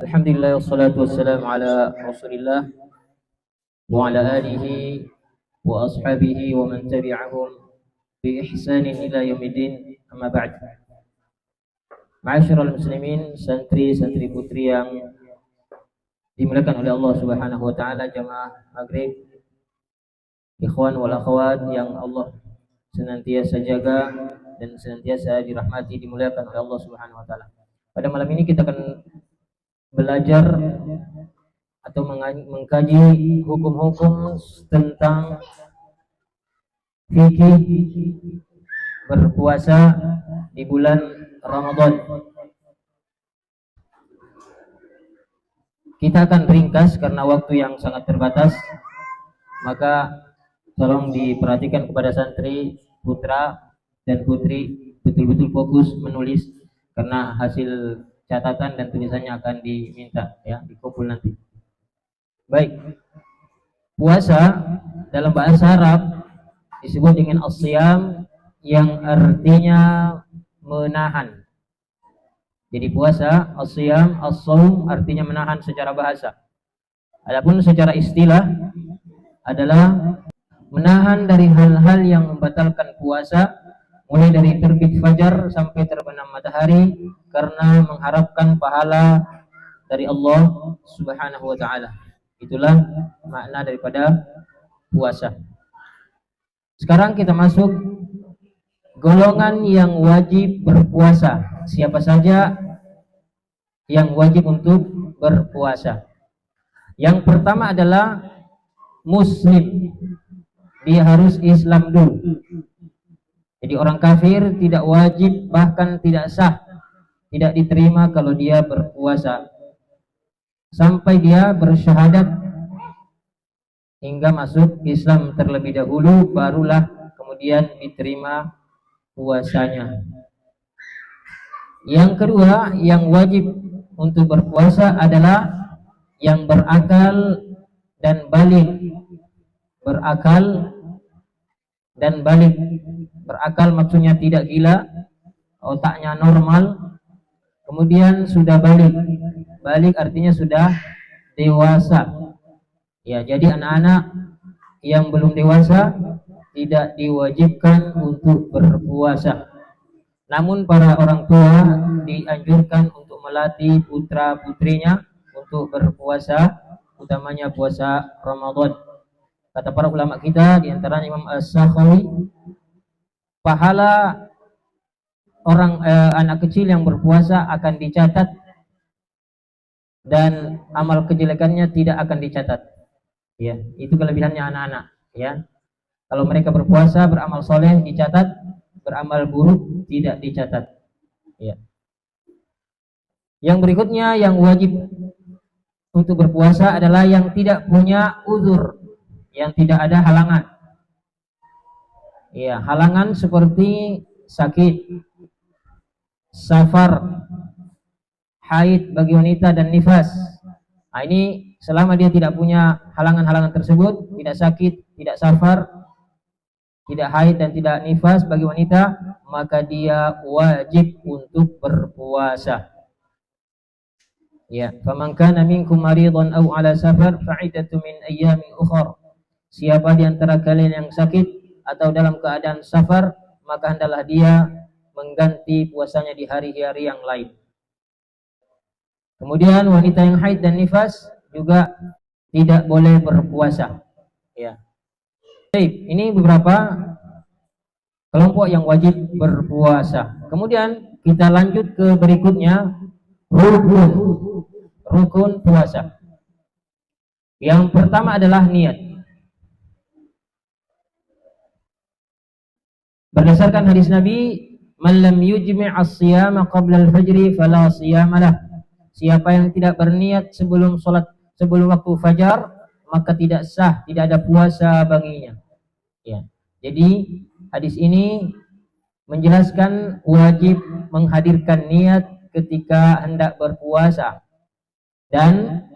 Alhamdulillah wassalatu wassalamu ala Rasulillah wa ala alihi wa ashabihi wa man tabi'ahum bi ihsanin ila yaumiddin. Amma ba'd. Ma'asyiral muslimin, santri-santri putri yang dimuliakan oleh Allah Subhanahu wa taala, jamaah maghrib, ikhwan wal akhwat yang Allah senantiasa jaga dan senantiasa dirahmati, dimuliakan oleh Allah Subhanahu wa taala. Pada malam ini kita akan belajar atau mengkaji hukum-hukum tentang fikih berpuasa di bulan Ramadan. Kita akan ringkas karena waktu yang sangat terbatas, maka tolong diperhatikan kepada santri putra dan putri, betul-betul fokus menulis karena hasil catatan dan tulisannya akan diminta, ya, dikumpul nanti. Baik, puasa dalam bahasa Arab disebut dengan as-siyam, yang artinya menahan. Jadi puasa, as-siyam, as-shaum artinya menahan secara bahasa. Adapun secara istilah adalah menahan dari hal-hal yang membatalkan puasa, mulai dari terbit fajar sampai terbenam matahari, karena mengharapkan pahala dari Allah Subhanahu wa taala. Itulah makna daripada puasa. Sekarang kita masuk golongan yang wajib berpuasa. Siapa saja yang wajib untuk berpuasa? Yang pertama adalah muslim. Dia harus Islam dulu. Jadi orang kafir tidak wajib, bahkan tidak sah, tidak diterima kalau dia berpuasa sampai dia bersyahadat hingga masuk Islam terlebih dahulu, barulah kemudian diterima puasanya. Yang kedua yang wajib untuk berpuasa adalah yang berakal dan balik. Berakal dan balik. Berakal maksudnya tidak gila, otaknya normal, kemudian sudah balik. Balik artinya sudah dewasa. Ya, jadi anak-anak yang belum dewasa tidak diwajibkan untuk berpuasa. Namun para orang tua dianjurkan untuk melatih putra-putrinya untuk berpuasa, utamanya puasa Ramadan. Kata para ulama kita, di antaranya Imam As-Sakhawi, pahala orang anak kecil yang berpuasa akan dicatat dan amal kejelekannya tidak akan dicatat. Ya, itu kelebihannya anak-anak, ya. Kalau mereka berpuasa, beramal soleh dicatat, beramal buruk tidak dicatat. Ya. Yang berikutnya yang wajib untuk berpuasa adalah yang tidak punya uzur, yang tidak ada halangan. Ya, halangan seperti sakit, safar, haid bagi wanita dan nifas. Nah, ini selama dia tidak punya halangan-halangan tersebut, tidak sakit, tidak safar, tidak haid dan tidak nifas bagi wanita, maka dia wajib untuk berpuasa. Ya, faman kana minkum maridan aw ala safar fa'idatu min ayyamin ukhra. Siapa di antara kalian yang sakit atau dalam keadaan safar, maka hendaklah dia mengganti puasanya di hari-hari yang lain. Kemudian wanita yang haid dan nifas juga tidak boleh berpuasa. Ya. Baik, ini beberapa kelompok yang wajib berpuasa. Kemudian kita lanjut ke berikutnya, rukun puasa. Yang pertama adalah niat. Berdasarkan hadis Nabi, "Man lam yujmi' as-siyama qabla al-fajri fala siyama lah." Siapa yang tidak berniat sebelum waktu fajar, maka tidak sah, tidak ada puasa baginya. Ya. Jadi hadis ini menjelaskan wajib menghadirkan niat ketika hendak berpuasa, dan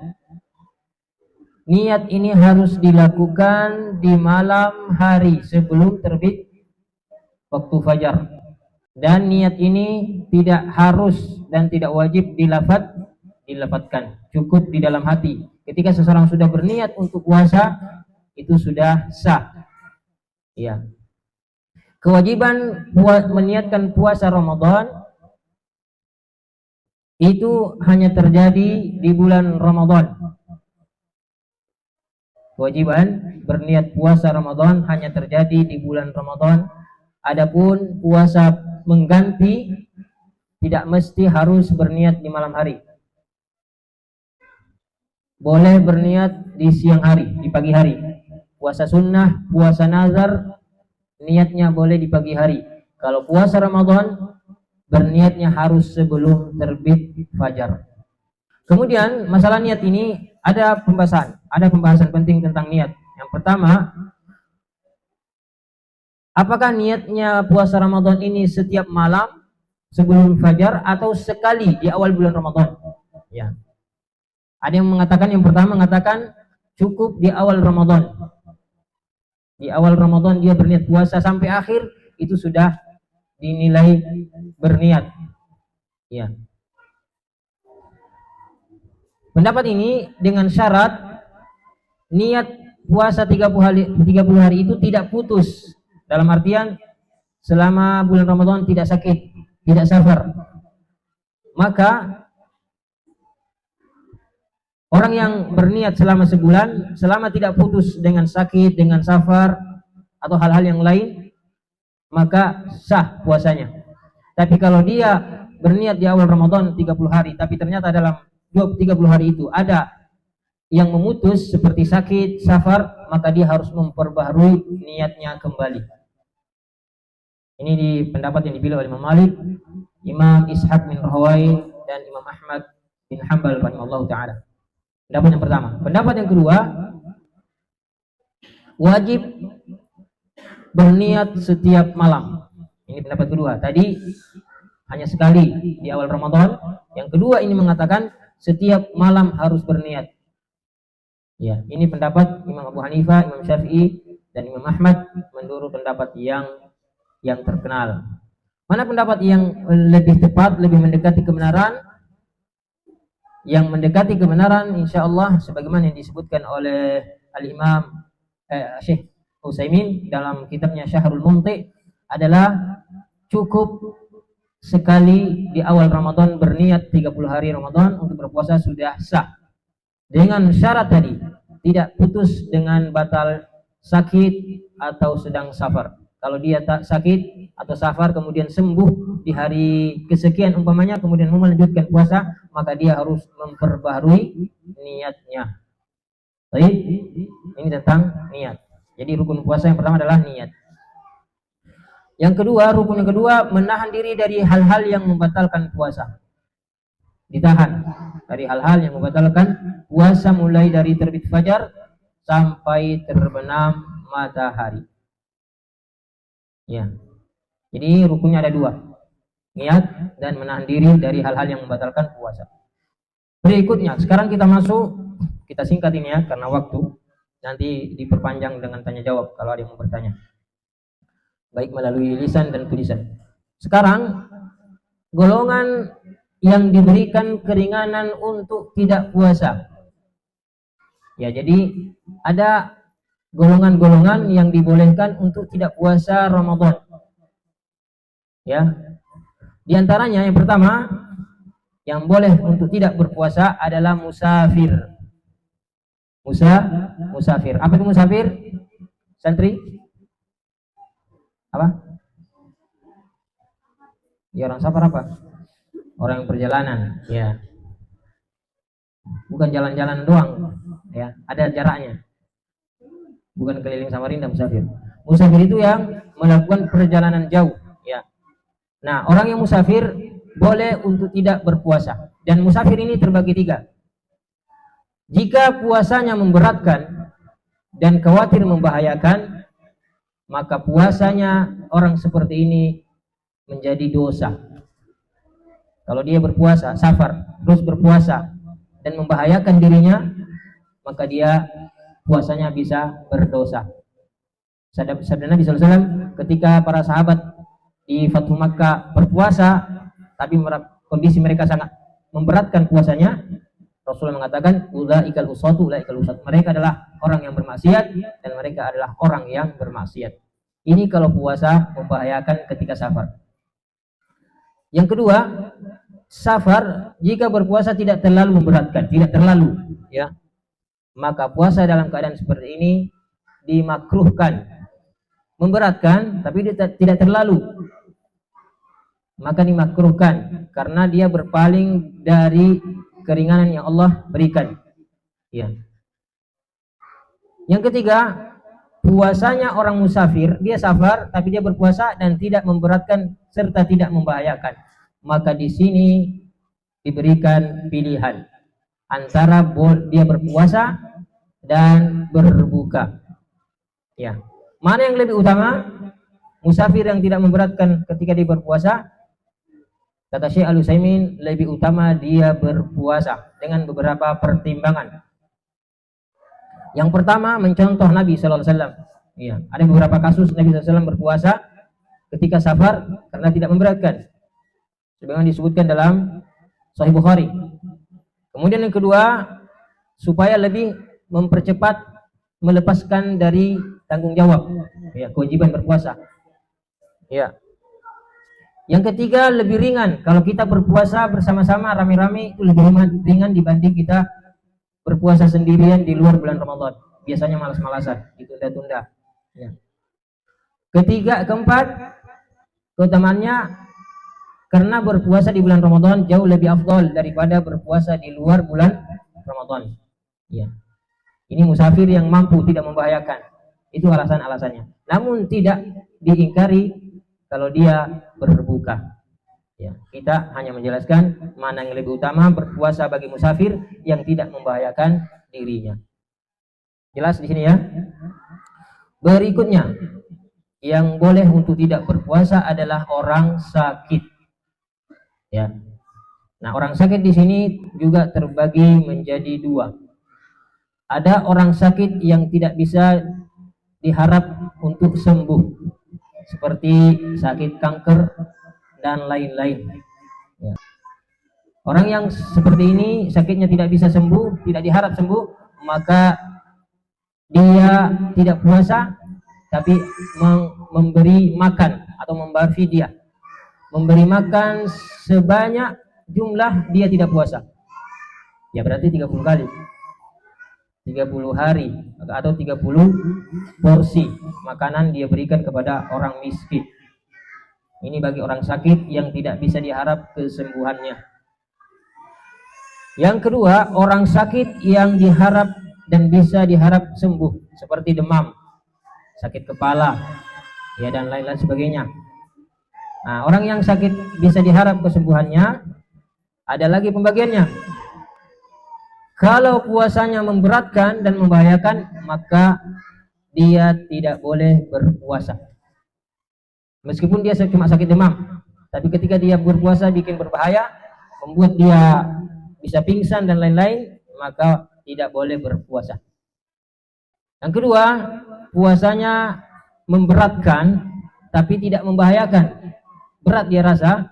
niat ini harus dilakukan di malam hari sebelum terbit waktu fajar. Dan niat ini tidak harus dan tidak wajib dilafaz dilafadzkan, cukup di dalam hati. Ketika seseorang sudah berniat untuk puasa, itu sudah sah. Ya. Kewajiban meniatkan puasa Ramadan itu hanya terjadi di bulan Ramadan. Kewajiban berniat puasa Ramadan hanya terjadi di bulan Ramadan. Adapun puasa mengganti tidak mesti harus berniat di malam hari. Boleh berniat di siang hari, di pagi hari. Puasa sunnah, puasa nazar, niatnya boleh di pagi hari. Kalau puasa Ramadan, berniatnya harus sebelum terbit fajar. Kemudian masalah niat ini ada pembahasan penting tentang niat. Yang pertama, apakah niatnya puasa Ramadan ini setiap malam sebelum fajar atau sekali di awal bulan Ramadan? Ya. Ada yang mengatakan, yang pertama mengatakan cukup di awal Ramadan. Di awal Ramadan dia berniat puasa sampai akhir, itu sudah dinilai berniat. Ya. Pendapat ini dengan syarat niat puasa 30 hari itu tidak putus. Dalam artian selama bulan Ramadan tidak sakit, tidak safar. Maka orang yang berniat selama sebulan, selama tidak putus dengan sakit, dengan safar, atau hal-hal yang lain, maka sah puasanya. Tapi kalau dia berniat di awal Ramadan 30 hari, tapi ternyata dalam 30 hari itu ada yang memutus seperti sakit, safar, maka dia harus memperbaharui niatnya kembali. Ini di pendapat yang dipilih oleh Imam Malik, Imam Ishaq bin Rahawai, dan Imam Ahmad bin Hanbal rahimahullahu ta'ala. Pendapat yang pertama. Pendapat yang kedua, wajib berniat setiap malam. Ini pendapat kedua. Tadi hanya sekali di awal Ramadan. Yang kedua ini mengatakan setiap malam harus berniat. Ya, ini pendapat Imam Abu Hanifah, Imam Syafi'i, dan Imam Ahmad menurut pendapat yang terkenal. Mana pendapat yang lebih tepat, lebih mendekati kebenaran? Yang mendekati kebenaran insyaallah sebagaimana yang disebutkan oleh Al-Imam Syekh Utsaimin dalam kitabnya Syahrul Mumti adalah cukup sekali di awal Ramadan berniat 30 hari Ramadan untuk berpuasa sudah sah. Dengan syarat tadi, tidak putus dengan batal sakit atau sedang safar. Kalau dia tak sakit atau safar kemudian sembuh di hari kesekian umpamanya, kemudian mau melanjutkan puasa, maka dia harus memperbaharui niatnya. Baik, ini tentang niat. Jadi rukun puasa yang pertama adalah niat. Yang kedua, rukun yang kedua, menahan diri dari hal-hal yang membatalkan puasa. Ditahan dari hal-hal yang membatalkan puasa mulai dari terbit fajar sampai terbenam matahari. Ya. Jadi rukunnya ada dua, niat dan menahan diri dari hal-hal yang membatalkan puasa. Berikutnya, sekarang kita masuk, kita singkat ini ya karena waktu, nanti diperpanjang dengan tanya jawab kalau ada yang mau bertanya, baik melalui lisan dan tulisan. Sekarang golongan yang diberikan keringanan untuk tidak puasa. Ya, jadi ada golongan-golongan yang dibolehkan untuk tidak puasa Ramadan. Ya. Di antaranya yang pertama yang boleh untuk tidak berpuasa adalah musafir. Musafir. Apa itu musafir? Santri? Apa? Ya, orang safar apa? Orang yang perjalanan, ya. Bukan jalan-jalan doang, ya. Ada jaraknya. Bukan keliling Samarinda musafir. Musafir itu yang melakukan perjalanan jauh, ya. Nah, orang yang musafir boleh untuk tidak berpuasa. Dan musafir ini terbagi tiga. Jika puasanya memberatkan dan khawatir membahayakan, maka puasanya orang seperti ini menjadi dosa. Kalau dia berpuasa, safar, terus berpuasa dan membahayakan dirinya, maka dia puasanya bisa berdosa. Sabda Nabi SAW ketika para sahabat di Fathu Makkah berpuasa, tapi kondisi mereka sangat memberatkan puasanya, Rasulullah mengatakan ulaikal usatu, ulaikal usat. Mereka adalah orang yang bermaksiat dan mereka adalah orang yang bermaksiat. Ini kalau puasa membahayakan ketika safar. Yang kedua, safar jika berpuasa tidak terlalu memberatkan, tidak terlalu, ya. Maka puasa dalam keadaan seperti ini dimakruhkan. Memberatkan tapi tidak terlalu. Maka dimakruhkan karena dia berpaling dari keringanan yang Allah berikan. Ya. Yang ketiga, puasanya orang musafir, dia safar tapi dia berpuasa dan tidak memberatkan serta tidak membahayakan. Maka di sini diberikan pilihan antara dia berpuasa dan berbuka. Ya. Mana yang lebih utama? Musafir yang tidak memberatkan ketika dia berpuasa, kata Syekh Al-Utsaimin, lebih utama dia berpuasa dengan beberapa pertimbangan. Yang pertama, mencontoh Nabi sallallahu alaihi wasallam. Iya, ada beberapa kasus Nabi sallallahu alaihi wasallam berpuasa ketika safar karena tidak memberatkan. Sebagaimana disebutkan dalam Sahih Bukhari. Kemudian yang kedua, supaya lebih mempercepat melepaskan dari tanggung jawab, ya, kewajiban berpuasa. Ya. Yang ketiga, lebih ringan. Kalau kita berpuasa bersama-sama rame-rame itu lebih ringan dibanding kita berpuasa sendirian di luar bulan Ramadan. Biasanya malas-malasan, ditunda-tunda. Ya. Keempat, keutamaannya karena berpuasa di bulan Ramadan jauh lebih afdal daripada berpuasa di luar bulan Ramadan. Ya. Ini musafir yang mampu, tidak membahayakan. Itu alasan-alasannya. Namun tidak diingkari kalau dia berbuka. Ya, kita hanya menjelaskan mana yang lebih utama, berpuasa bagi musafir yang tidak membahayakan dirinya. Jelas di sini ya? Berikutnya, yang boleh untuk tidak berpuasa adalah orang sakit. Ya. Nah, orang sakit di sini juga terbagi menjadi dua. Ada orang sakit yang tidak bisa diharap untuk sembuh, seperti sakit kanker dan lain-lain. Ya. Orang yang seperti ini sakitnya tidak bisa sembuh, tidak diharap sembuh, maka dia tidak puasa, tapi memberi makan atau membayar fidyah, memberi makan sebanyak jumlah dia tidak puasa. Ya berarti 30 kali. 30 hari atau 30 porsi makanan dia berikan kepada orang miskin. Ini bagi orang sakit yang tidak bisa diharap kesembuhannya. Yang kedua, orang sakit yang diharap dan bisa diharap sembuh, seperti demam, sakit kepala, ya dan lain-lain sebagainya. Nah, orang yang sakit bisa diharap kesembuhannya, ada lagi pembagiannya. Kalau puasanya memberatkan dan membahayakan, maka dia tidak boleh berpuasa. Meskipun dia cuma sakit demam, tapi ketika dia berpuasa bikin berbahaya, membuat dia bisa pingsan dan lain-lain, maka tidak boleh berpuasa. Yang kedua, puasanya memberatkan tapi tidak membahayakan. Berat dia rasa,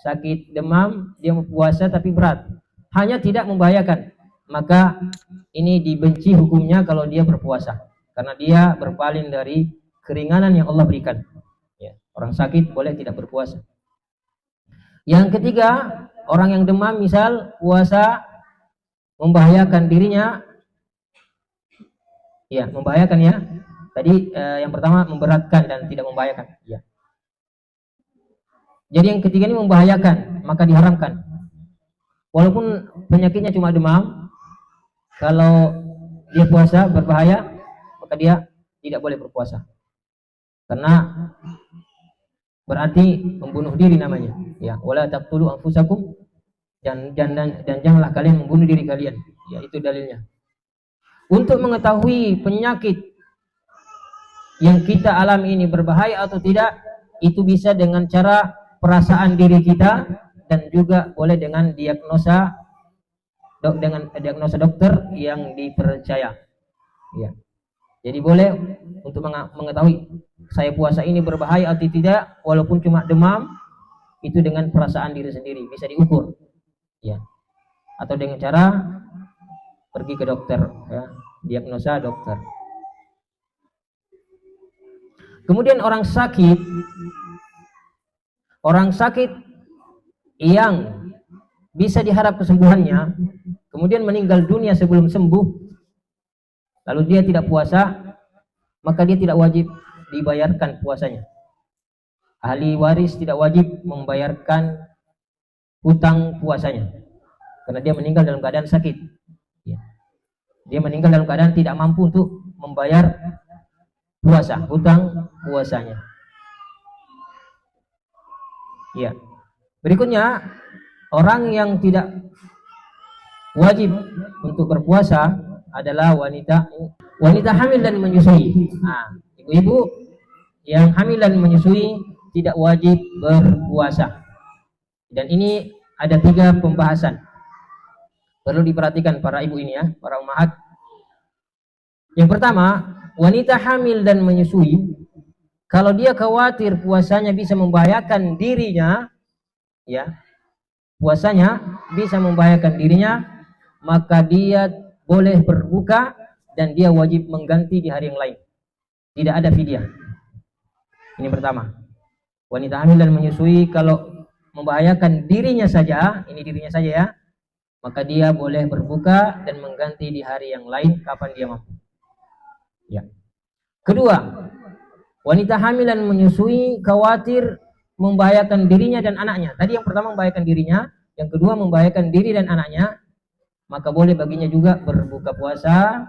sakit demam, dia mau puasa tapi berat, hanya tidak membahayakan. Maka ini dibenci hukumnya kalau dia berpuasa, karena dia berpaling dari keringanan yang Allah berikan. Ya, orang sakit boleh tidak berpuasa. Yang ketiga, orang yang demam misal puasa membahayakan dirinya. Ya, membahayakan ya. Tadi yang pertama memberatkan dan tidak membahayakan. Ya. Jadi yang ketiga ini membahayakan, maka diharamkan. Walaupun penyakitnya cuma demam, kalau dia puasa berbahaya, maka dia tidak boleh berpuasa. Karena berarti membunuh diri namanya. Ya, wala taqtulu anfusakum, dan janganlah kalian membunuh diri kalian. Ya, itu dalilnya. Untuk mengetahui penyakit yang kita alami ini berbahaya atau tidak, itu bisa dengan cara perasaan diri kita dan juga boleh dengan diagnosa dokter yang dipercaya. Ya. Jadi boleh untuk mengetahui saya puasa ini berbahaya atau tidak, walaupun cuma demam, itu dengan perasaan diri sendiri bisa diukur. ya, atau dengan cara pergi ke dokter, ya, diagnosa dokter. Kemudian orang sakit yang bisa diharap kesembuhannya, kemudian meninggal dunia sebelum sembuh, lalu dia tidak puasa, maka dia tidak wajib dibayarkan puasanya. Ahli waris tidak wajib membayarkan hutang puasanya, karena dia meninggal dalam keadaan sakit. Ya. Dia meninggal dalam keadaan tidak mampu untuk membayar hutang puasanya. Ya. Berikutnya, orang yang tidak wajib untuk berpuasa adalah wanita hamil dan menyusui. Nah, ibu-ibu yang hamil dan menyusui tidak wajib berpuasa. Dan ini ada 3 pembahasan. Perlu diperhatikan para ibu ini, ya, para ummahat. Yang pertama, wanita hamil dan menyusui, kalau dia khawatir puasanya bisa membahayakan dirinya, ya, puasanya bisa membahayakan dirinya, maka dia boleh berbuka dan dia wajib mengganti di hari yang lain. Tidak ada fidyah. Ini pertama. Wanita hamil dan menyusui kalau membahayakan dirinya saja, ini dirinya saja, ya, maka dia boleh berbuka dan mengganti di hari yang lain kapan dia mampu. Ya. Kedua, wanita hamil dan menyusui khawatir membahayakan dirinya dan anaknya. Tadi yang pertama membahayakan dirinya, yang kedua membahayakan diri dan anaknya, maka boleh baginya juga berbuka puasa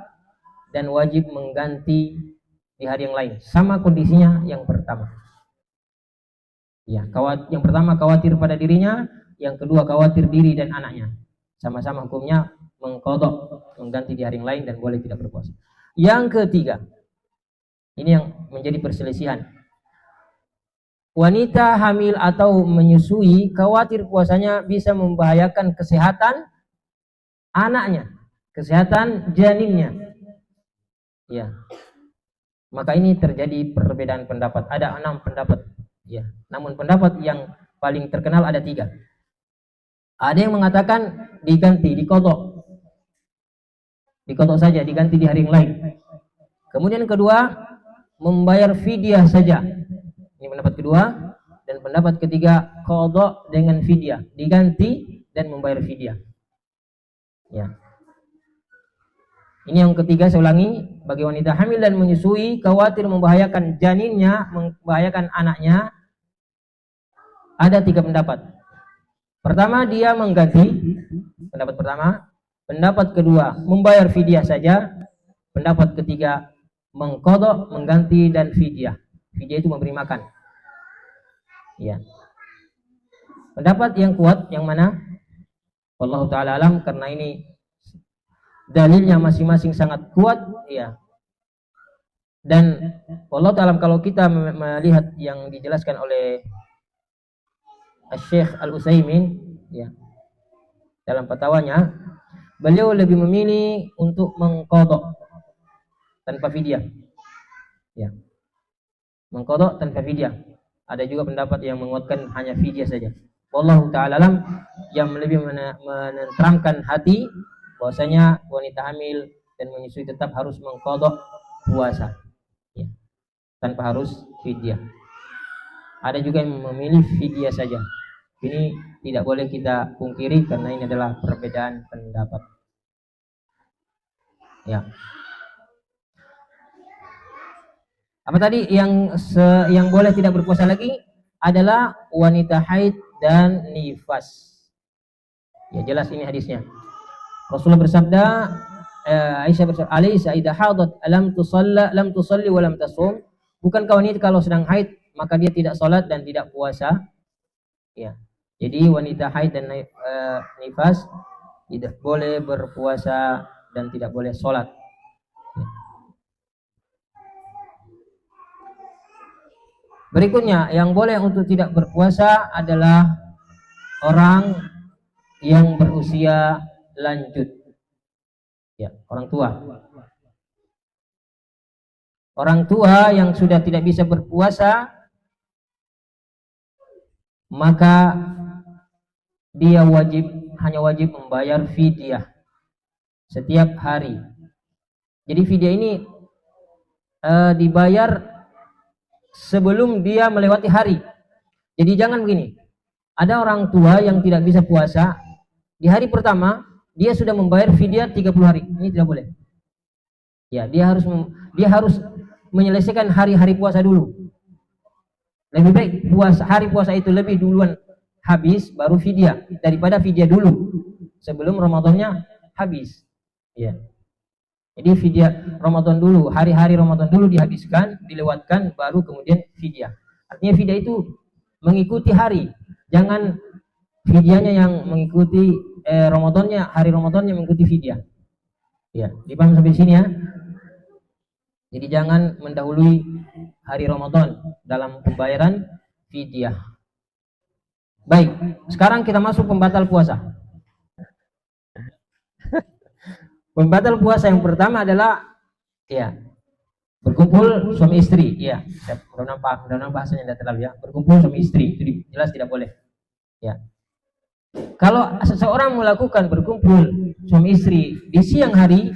dan wajib mengganti di hari yang lain. Sama kondisinya yang pertama. Ya, yang pertama khawatir pada dirinya, yang kedua khawatir diri dan anaknya. Sama-sama hukumnya mengqadha, mengganti di hari yang lain dan boleh tidak berpuasa. Yang ketiga, ini yang menjadi perselisihan. Wanita hamil atau menyusui khawatir puasanya bisa membahayakan kesehatan anaknya, kesehatan janinnya. Ya. Maka ini terjadi perbedaan pendapat. Ada 6 pendapat. Ya. Namun pendapat yang paling terkenal ada 3. Ada yang mengatakan diganti, diqadha. Diqadha saja, diganti di hari yang lain. Kemudian kedua, membayar fidyah saja. Ini pendapat kedua. Dan pendapat ketiga, qadha dengan fidyah, diganti dan membayar fidyah. Ya. Ini yang ketiga, saya ulangi, bagi wanita hamil dan menyusui khawatir membahayakan janinnya, membahayakan anaknya, ada 3 pendapat. Pertama, dia mengganti, pendapat pertama. Pendapat kedua, membayar fidyah saja. Pendapat ketiga, mengqadha, mengganti dan fidyah. Fidyah itu memberi makan. Ya. Pendapat yang kuat yang mana? Wallahu ta'ala alam, karena ini dalilnya masing-masing sangat kuat, ya. Dan wallahu ta'ala alam, kalau kita melihat yang dijelaskan oleh Syekh Al-Utsaimin, ya, dalam fatwanya, beliau lebih memilih untuk mengqadha tanpa fidyah. Ya. Mengqadha tanpa fidyah. Ada juga pendapat yang menguatkan hanya fidyah saja. Wallahu ta'ala alam, yang lebih menenteramkan hati bahwasanya wanita hamil dan menyusui tetap harus mengqadha puasa, ya, tanpa harus fidyah. Ada juga yang memilih fidyah saja. Ini tidak boleh kita pungkiri karena ini adalah perbedaan pendapat. Ya. Apa tadi yang boleh tidak berpuasa lagi adalah wanita haid dan nifas. Ya, jelas ini hadisnya. Rasulullah bersabda, Aisyah bersabda, "Alaysa idza hadat lam tusalli wa lam tasum?" Bukankah wanita kalau sedang haid maka dia tidak salat dan tidak puasa? Ya. Jadi wanita haid dan nifas tidak boleh berpuasa dan tidak boleh sholat. Ya. Berikutnya, yang boleh untuk tidak berpuasa adalah orang yang berusia lanjut. Ya, orang tua. Orang tua yang sudah tidak bisa berpuasa, maka dia wajib hanya wajib membayar fidyah setiap hari. Jadi fidyah ini dibayar sebelum dia melewati hari. Jadi jangan begini. Ada orang tua yang tidak bisa puasa, di hari pertama dia sudah membayar fidyah 30 hari. Ini tidak boleh. Ya, dia harus menyelesaikan hari-hari puasa dulu. Lebih baik hari puasa itu lebih duluan habis baru fidyah daripada fidyah dulu sebelum Ramadannya habis. Ya. Jadi fidyah Ramadan dulu, hari-hari Ramadan dulu dihabiskan, dilewatkan, baru kemudian fidyah. Artinya fidyah itu mengikuti hari. Jangan fidyahnya yang mengikuti Ramadannya, hari Ramadannya mengikuti fidyah. Ya, dipaham sampai sini ya. Jadi jangan mendahului hari Ramadan dalam pembayaran fidyah. Baik, sekarang kita masuk pembatal puasa. Pembatal puasa yang pertama adalah ya berkumpul suami istri. Ya, mudah-mudahan bahasanya tidak terlalu ya. Berkumpul suami istri itu jelas tidak boleh. Ya. Kalau seseorang melakukan berkumpul suami istri di siang hari,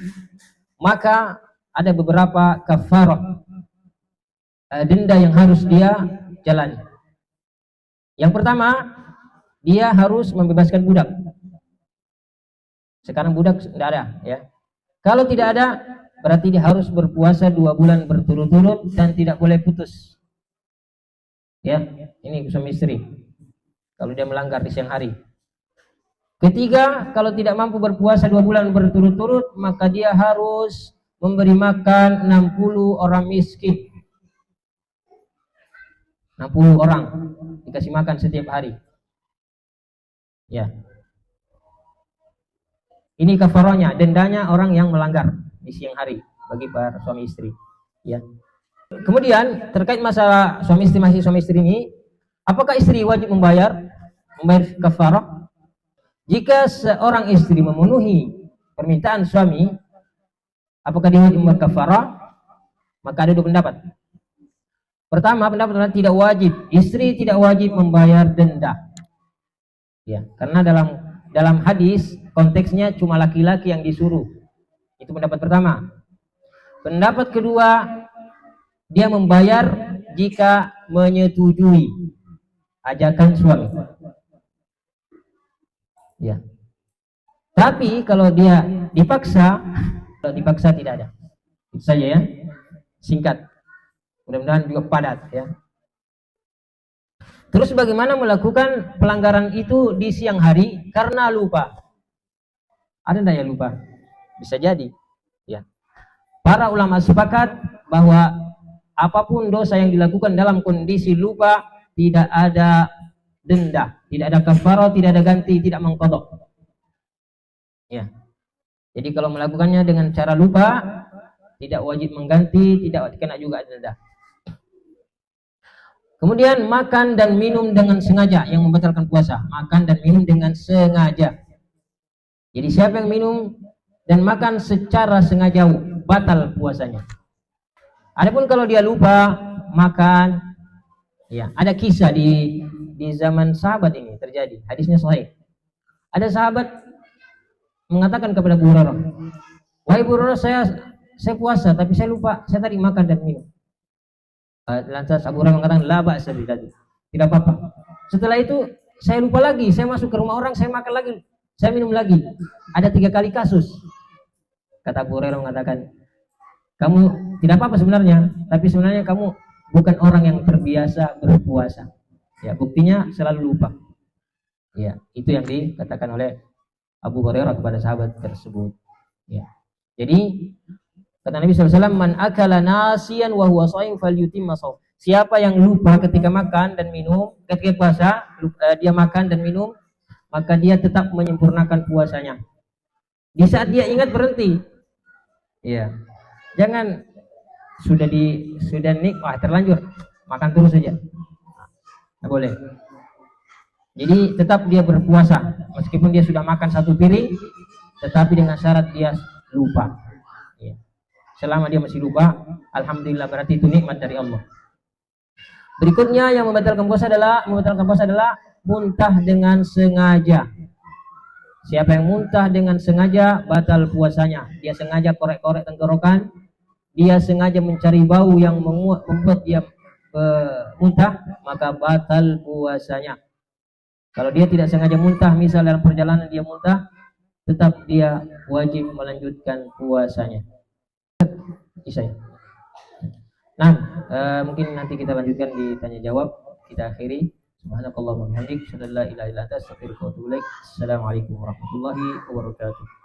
maka ada beberapa kafarah denda yang harus dia jalani. Yang pertama, dia harus membebaskan budak. Sekarang budak tidak ada ya. Kalau tidak ada, berarti dia harus berpuasa 2 bulan berturut-turut dan tidak boleh putus. Ya, ini suami istri. Kalau dia melanggar di siang hari. Ketiga, kalau tidak mampu berpuasa 2 bulan berturut-turut, maka dia harus memberi makan 60 orang miskin. 60 orang dikasih makan setiap hari. Ya. Ini kafarahnya, dendanya orang yang melanggar di siang hari bagi para suami istri. Ya. Kemudian terkait masalah suami istri ini, apakah istri wajib membayar kafarah? Jika seorang istri memenuhi permintaan suami, apakah dia wajib membayar kafarah? Maka ada 2 pendapat. Pertama, pendapat tidak wajib. Istri tidak wajib membayar denda. Ya, karena dalam hadis konteksnya cuma laki-laki yang disuruh. Itu pendapat pertama. Pendapat kedua, dia membayar jika menyetujui ajakan suami. Ya. Tapi kalau dia dipaksa tidak ada. Itu saja ya. Singkat. Mudah-mudahan juga padat ya. Terus bagaimana melakukan pelanggaran itu di siang hari karena lupa? Ada enggak ya lupa? Bisa jadi. Ya. Para ulama sepakat bahwa apapun dosa yang dilakukan dalam kondisi lupa tidak ada denda, tidak ada kafarah, tidak ada ganti, tidak mengqadha. Ya. Jadi kalau melakukannya dengan cara lupa, tidak wajib mengganti, tidak kena juga denda. Kemudian makan dan minum dengan sengaja yang membatalkan puasa. Makan dan minum dengan sengaja. Jadi siapa yang minum dan makan secara sengaja batal puasanya. Adapun kalau dia lupa makan, ya ada kisah di zaman sahabat ini terjadi. Hadisnya sahih. Ada sahabat mengatakan kepada Abu Hurairah, "Wahai Abu Hurairah, saya puasa tapi saya lupa, saya tadi makan dan minum." Lantas Abu Hurairah mengatakan, "La ba'sa bidzalik." Tidak apa-apa. Setelah itu saya lupa lagi, saya masuk ke rumah orang, saya makan lagi, saya minum lagi. Ada 3 kali kasus. Kata Abu Hurairah mengatakan, "Kamu tidak apa-apa sebenarnya, tapi sebenarnya kamu bukan orang yang terbiasa berpuasa." Ya, buktinya selalu lupa. Ya, itu yang dikatakan oleh Abu Hurairah kepada sahabat tersebut. Ya. Jadi kata Nabi SAW, "Man akala nasiyan wa huwa shaim falyutimma shaum." Siapa yang lupa ketika makan dan minum, ketika puasa, dia makan dan minum, maka dia tetap menyempurnakan puasanya. Di saat dia ingat berhenti. Ya. Jangan sudah nikmat terlanjur makan terus saja. Tidak boleh. Jadi tetap dia berpuasa meskipun dia sudah makan 1 piring, tetapi dengan syarat dia lupa. Ya. Selama dia masih lupa, alhamdulillah berarti itu nikmat dari Allah. Berikutnya yang membatalkan puasa adalah muntah dengan sengaja. Siapa yang muntah dengan sengaja, batal puasanya. Dia sengaja korek-korek tenggorokan, dia sengaja mencari bau yang membuat dia muntah, maka batal puasanya. Kalau dia tidak sengaja muntah, misal dalam perjalanan dia muntah, tetap dia wajib melanjutkan puasanya. Isya. Nah, mungkin nanti kita lanjutkan di tanya jawab. Kita akhiri. Subhanakallahumma wa bihamdik, asyhadu an la ilaha illa anta, astaghfiruka wa atubu ilaik. Assalamualaikum warahmatullahi wabarakatuh.